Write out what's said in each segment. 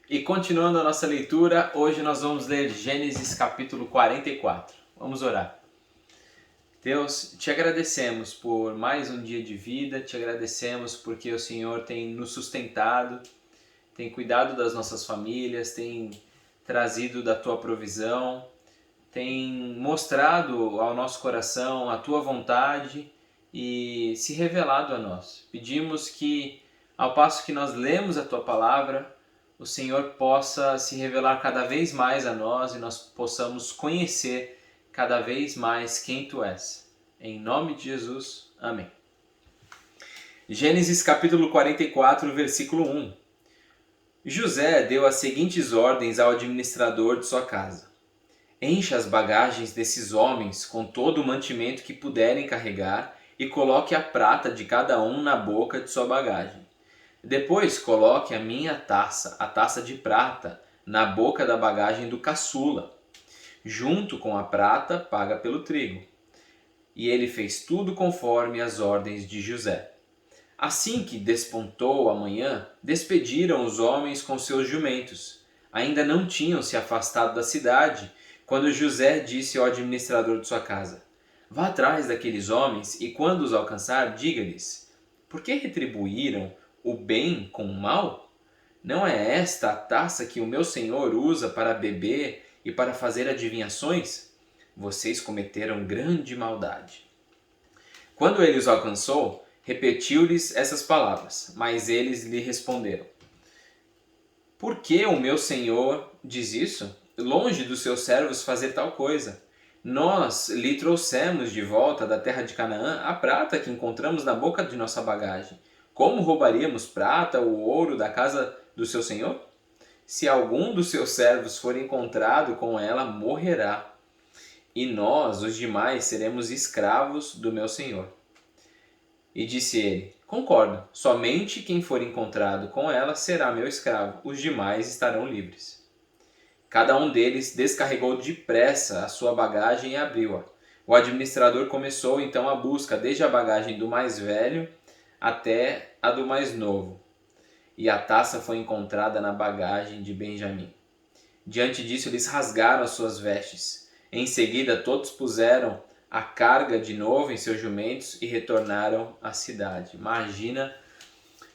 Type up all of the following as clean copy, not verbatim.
E continuando a nossa leitura, hoje nós vamos ler Gênesis capítulo 44. Vamos orar. Deus, te agradecemos por mais um dia de vida, te agradecemos porque o Senhor tem nos sustentado, tem cuidado das nossas famílias, tem trazido da tua provisão, tem mostrado ao nosso coração a tua vontade e se revelado a nós. Pedimos que, ao passo que nós lemos a tua palavra, o Senhor possa se revelar cada vez mais a nós e nós possamos conhecer cada vez mais quem tu és. Em nome de Jesus, amém. Gênesis capítulo 44, versículo 1. José deu as seguintes ordens ao administrador de sua casa: encha as bagagens desses homens com todo o mantimento que puderem carregar e coloque a prata de cada um na boca de sua bagagem. Depois coloque a minha taça, a taça de prata, na boca da bagagem do caçula, junto com a prata paga pelo trigo. E ele fez tudo conforme as ordens de José. Assim que despontou a manhã, despediram os homens com seus jumentos. Ainda não tinham se afastado da cidade, quando José disse ao administrador de sua casa: vá atrás daqueles homens e, quando os alcançar, diga-lhes: por que retribuíram o bem com o mal? Não é esta a taça que o meu senhor usa para beber e para fazer adivinhações? Vocês cometeram grande maldade. Quando ele os alcançou, repetiu-lhes essas palavras, mas eles lhe responderam: por que o meu senhor diz isso? Longe dos seus servos fazer tal coisa. Nós lhe trouxemos de volta da terra de Canaã a prata que encontramos na boca de nossa bagagem. Como roubaríamos prata ou ouro da casa do seu senhor? Se algum dos seus servos for encontrado com ela, morrerá. E nós, os demais, seremos escravos do meu senhor. E disse ele: concordo, somente quem for encontrado com ela será meu escravo, os demais estarão livres. Cada um deles descarregou depressa a sua bagagem e abriu-a. O administrador começou então a busca, desde a bagagem do mais velho até a do mais novo. E a taça foi encontrada na bagagem de Benjamim. Diante disso, eles rasgaram as suas vestes. Em seguida, todos puseram a carga de novo em seus jumentos e retornaram à cidade. Imagina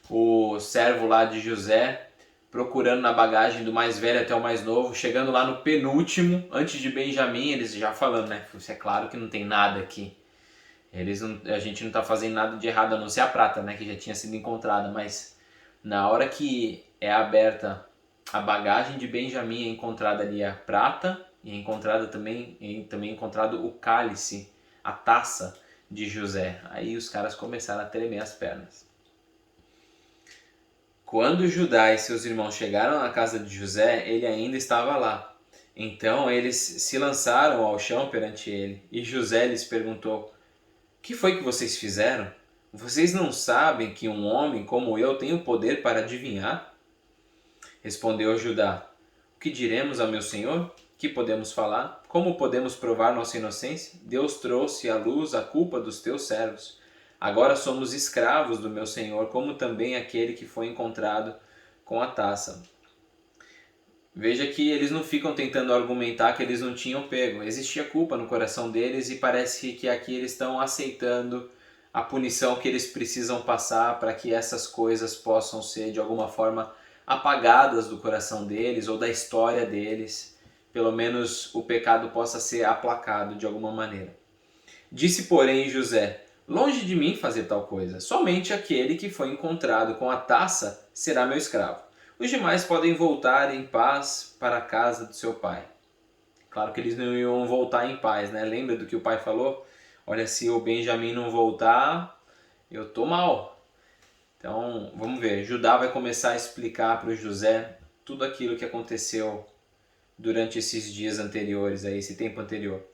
o servo lá de José procurando na bagagem do mais velho até o mais novo, chegando lá no penúltimo, antes de Benjamim, eles já falando, né? Isso é claro que não tem nada aqui. A gente não está fazendo nada de errado, a não ser a prata, né? Que já tinha sido encontrada, mas na hora que é aberta a bagagem de Benjamim, é encontrada ali a prata e é encontrada também encontrado o cálice, a taça de José. Aí os caras começaram a tremer as pernas. Quando Judá e seus irmãos chegaram na casa de José, ele ainda estava lá. Então eles se lançaram ao chão perante ele, e José lhes perguntou: que foi que vocês fizeram? Vocês não sabem que um homem como eu tem o poder para adivinhar? Respondeu Judá: o que diremos ao meu senhor? Que podemos falar? Como podemos provar nossa inocência? Deus trouxe à luz a culpa dos teus servos. Agora somos escravos do meu senhor, como também aquele que foi encontrado com a taça. Veja que eles não ficam tentando argumentar que eles não tinham pego. Existia culpa no coração deles e parece que aqui eles estão aceitando a punição que eles precisam passar para que essas coisas possam ser de alguma forma apagadas do coração deles ou da história deles. Pelo menos o pecado possa ser aplacado de alguma maneira. Disse, porém, José: longe de mim fazer tal coisa. Somente aquele que foi encontrado com a taça será meu escravo. Os demais podem voltar em paz para a casa do seu pai. Claro que eles não iam voltar em paz, né? Lembra do que o pai falou? Olha, se o Benjamim não voltar, eu tô mal. Então, vamos ver. Judá vai começar a explicar para o José tudo aquilo que aconteceu durante esses dias anteriores, esse tempo anterior.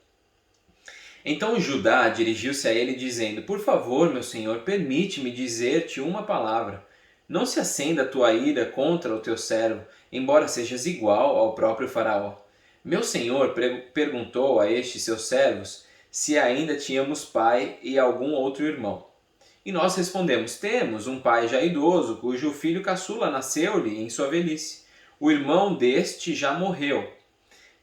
Então Judá dirigiu-se a ele dizendo: por favor, meu senhor, permite-me dizer-te uma palavra. Não se acenda a tua ira contra o teu servo, embora sejas igual ao próprio faraó. Meu senhor perguntou a estes seus servos se ainda tínhamos pai e algum outro irmão. E nós respondemos: temos um pai já idoso, cujo filho caçula nasceu-lhe em sua velhice. O irmão deste já morreu,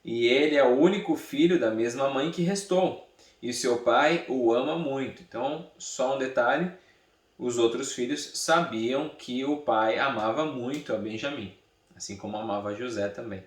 e ele é o único filho da mesma mãe que restou, e seu pai o ama muito. Então, só um detalhe, os outros filhos sabiam que o pai amava muito a Benjamim, assim como amava José também.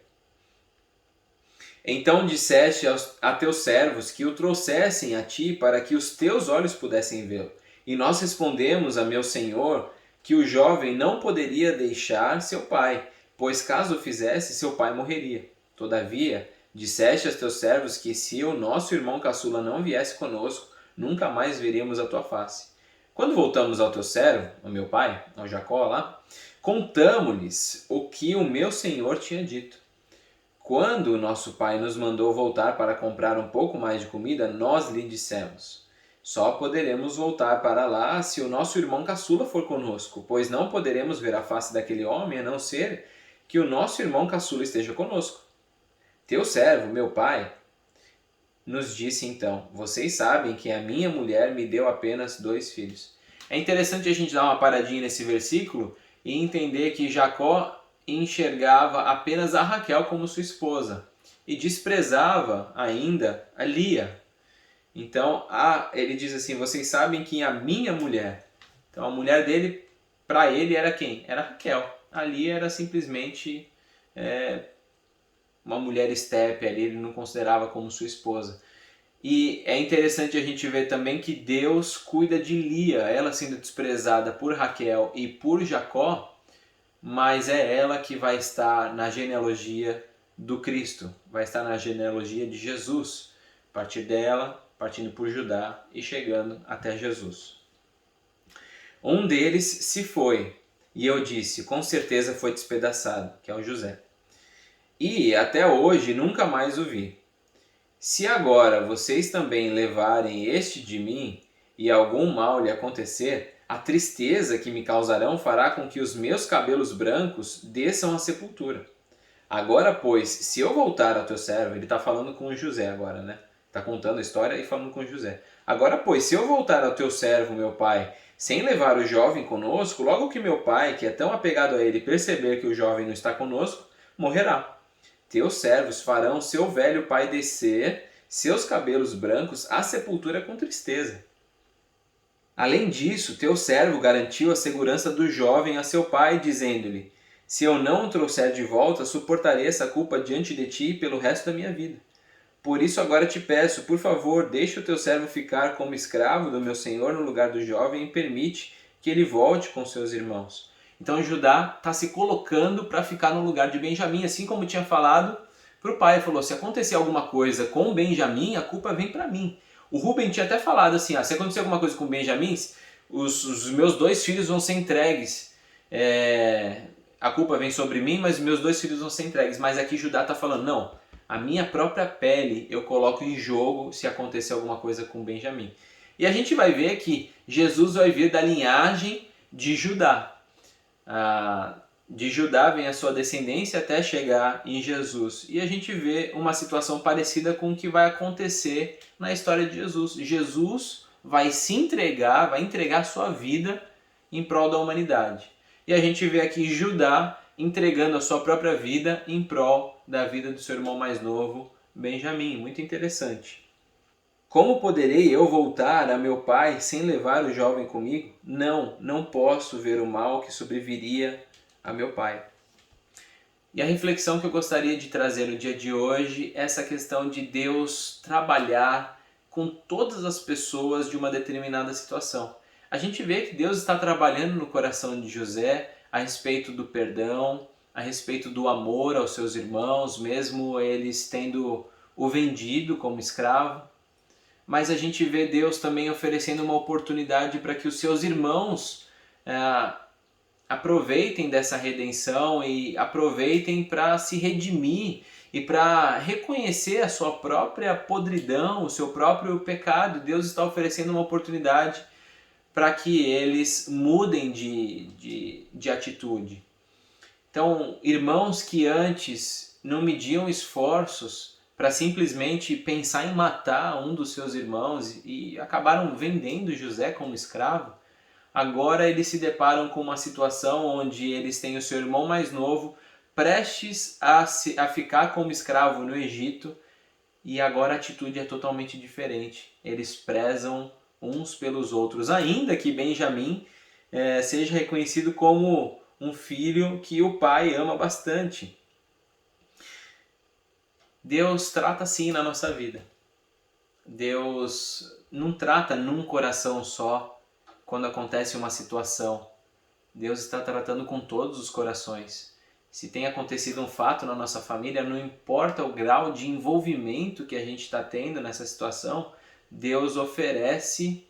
Então disseste a teus servos que o trouxessem a ti para que os teus olhos pudessem vê-lo. E nós respondemos a meu senhor que o jovem não poderia deixar seu pai, pois caso o fizesse, seu pai morreria. Todavia, disseste a teus servos que se o nosso irmão caçula não viesse conosco, nunca mais veríamos a tua face. Quando voltamos ao teu servo, ao meu pai, ao Jacó lá, contamo-lhes o que o meu senhor tinha dito. Quando o nosso pai nos mandou voltar para comprar um pouco mais de comida, nós lhe dissemos: só poderemos voltar para lá se o nosso irmão caçula for conosco, pois não poderemos ver a face daquele homem a não ser que o nosso irmão caçula esteja conosco. Teu servo, meu pai, nos disse então: vocês sabem que a minha mulher me deu apenas 2 filhos. É interessante a gente dar uma paradinha nesse versículo e entender que Jacó enxergava apenas a Raquel como sua esposa e desprezava ainda a Lia. Então ele diz assim: vocês sabem que a minha mulher. Então a mulher dele, para ele, era quem? Era Raquel. A Lia era simplesmente uma mulher estepe ali, ele não considerava como sua esposa. E é interessante a gente ver também que Deus cuida de Lia, ela sendo desprezada por Raquel e por Jacó, mas é ela que vai estar na genealogia do Cristo, vai estar na genealogia de Jesus, a partir dela, partindo por Judá e chegando até Jesus. Um deles se foi, e eu disse, com certeza foi despedaçado, que é o José. E até hoje nunca mais o vi. Se agora vocês também levarem este de mim, e algum mal lhe acontecer, a tristeza que me causarão fará com que os meus cabelos brancos desçam à sepultura. Agora, pois, se eu voltar ao teu servo, ele está falando com José agora, né? Está contando a história e falando com José. Agora, pois, se eu voltar ao teu servo, meu pai, sem levar o jovem conosco, logo que meu pai, que é tão apegado a ele, perceber que o jovem não está conosco, morrerá. Teus servos farão seu velho pai descer seus cabelos brancos à sepultura com tristeza. Além disso, teu servo garantiu a segurança do jovem a seu pai, dizendo-lhe: se eu não o trouxer de volta, suportarei essa culpa diante de ti pelo resto da minha vida. Por isso agora te peço, por favor, deixa o teu servo ficar como escravo do meu senhor no lugar do jovem e permite que ele volte com seus irmãos. Então Judá está se colocando para ficar no lugar de Benjamim, assim como tinha falado para o pai. Ele falou, se acontecer alguma coisa com Benjamim, a culpa vem para mim. O Rubem tinha até falado assim, se acontecer alguma coisa com Benjamim, os meus 2 filhos vão ser entregues. A culpa vem sobre mim, mas meus 2 filhos vão ser entregues. Mas aqui Judá está falando, não, a minha própria pele eu coloco em jogo se acontecer alguma coisa com Benjamim. E a gente vai ver que Jesus vai vir da linhagem de Judá. De Judá vem a sua descendência até chegar em Jesus. E a gente vê uma situação parecida com o que vai acontecer na história de Jesus. Jesus vai se entregar, vai entregar sua vida em prol da humanidade. E a gente vê aqui Judá entregando a sua própria vida em prol da vida do seu irmão mais novo, Benjamim. Muito interessante. Como poderei eu voltar a meu pai sem levar o jovem comigo? Não posso ver o mal que sobreviria a meu pai. E a reflexão que eu gostaria de trazer no dia de hoje é essa questão de Deus trabalhar com todas as pessoas de uma determinada situação. A gente vê que Deus está trabalhando no coração de José a respeito do perdão, a respeito do amor aos seus irmãos, mesmo eles tendo o vendido como escravo. Mas a gente vê Deus também oferecendo uma oportunidade para que os seus irmãos aproveitem dessa redenção e aproveitem para se redimir e para reconhecer a sua própria podridão, o seu próprio pecado. Deus está oferecendo uma oportunidade para que eles mudem de atitude. Então, irmãos que antes não mediam esforços para simplesmente pensar em matar um dos seus irmãos e acabaram vendendo José como escravo, agora eles se deparam com uma situação onde eles têm o seu irmão mais novo prestes a ficar como escravo no Egito, e agora a atitude é totalmente diferente. Eles prezam uns pelos outros, ainda que Benjamim seja reconhecido como um filho que o pai ama bastante. Deus trata assim na nossa vida. Deus não trata num coração só quando acontece uma situação. Deus está tratando com todos os corações. Se tem acontecido um fato na nossa família, não importa o grau de envolvimento que a gente está tendo nessa situação, Deus oferece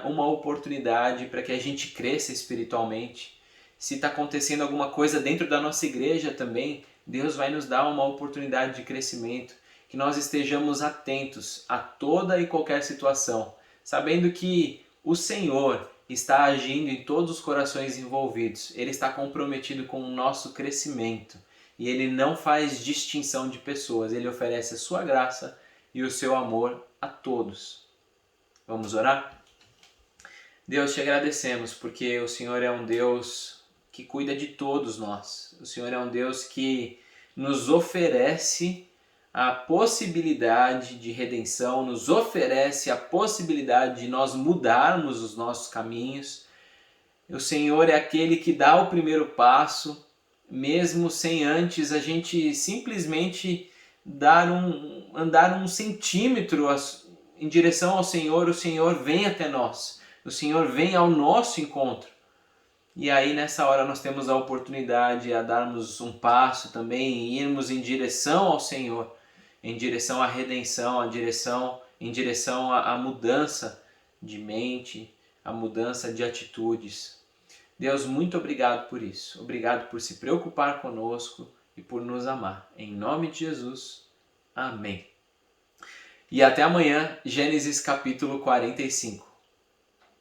uma oportunidade para que a gente cresça espiritualmente. Se está acontecendo alguma coisa dentro da nossa igreja também, Deus vai nos dar uma oportunidade de crescimento. Que nós estejamos atentos a toda e qualquer situação, sabendo que o Senhor está agindo em todos os corações envolvidos. Ele está comprometido com o nosso crescimento e Ele não faz distinção de pessoas. Ele oferece a sua graça e o seu amor a todos. Vamos orar? Deus, te agradecemos porque o Senhor é um Deus que cuida de todos nós. O Senhor é um Deus que nos oferece a possibilidade de redenção, nos oferece a possibilidade de nós mudarmos os nossos caminhos. O Senhor é aquele que dá o primeiro passo, mesmo sem antes a gente simplesmente andar um centímetro em direção ao Senhor. O Senhor vem até nós, o Senhor vem ao nosso encontro. E aí nessa hora nós temos a oportunidade a darmos um passo também e irmos em direção ao Senhor, em direção à redenção, em direção à mudança de mente, à mudança de atitudes. Deus, muito obrigado por isso. Obrigado por se preocupar conosco e por nos amar. Em nome de Jesus. Amém. E até amanhã, Gênesis capítulo 45.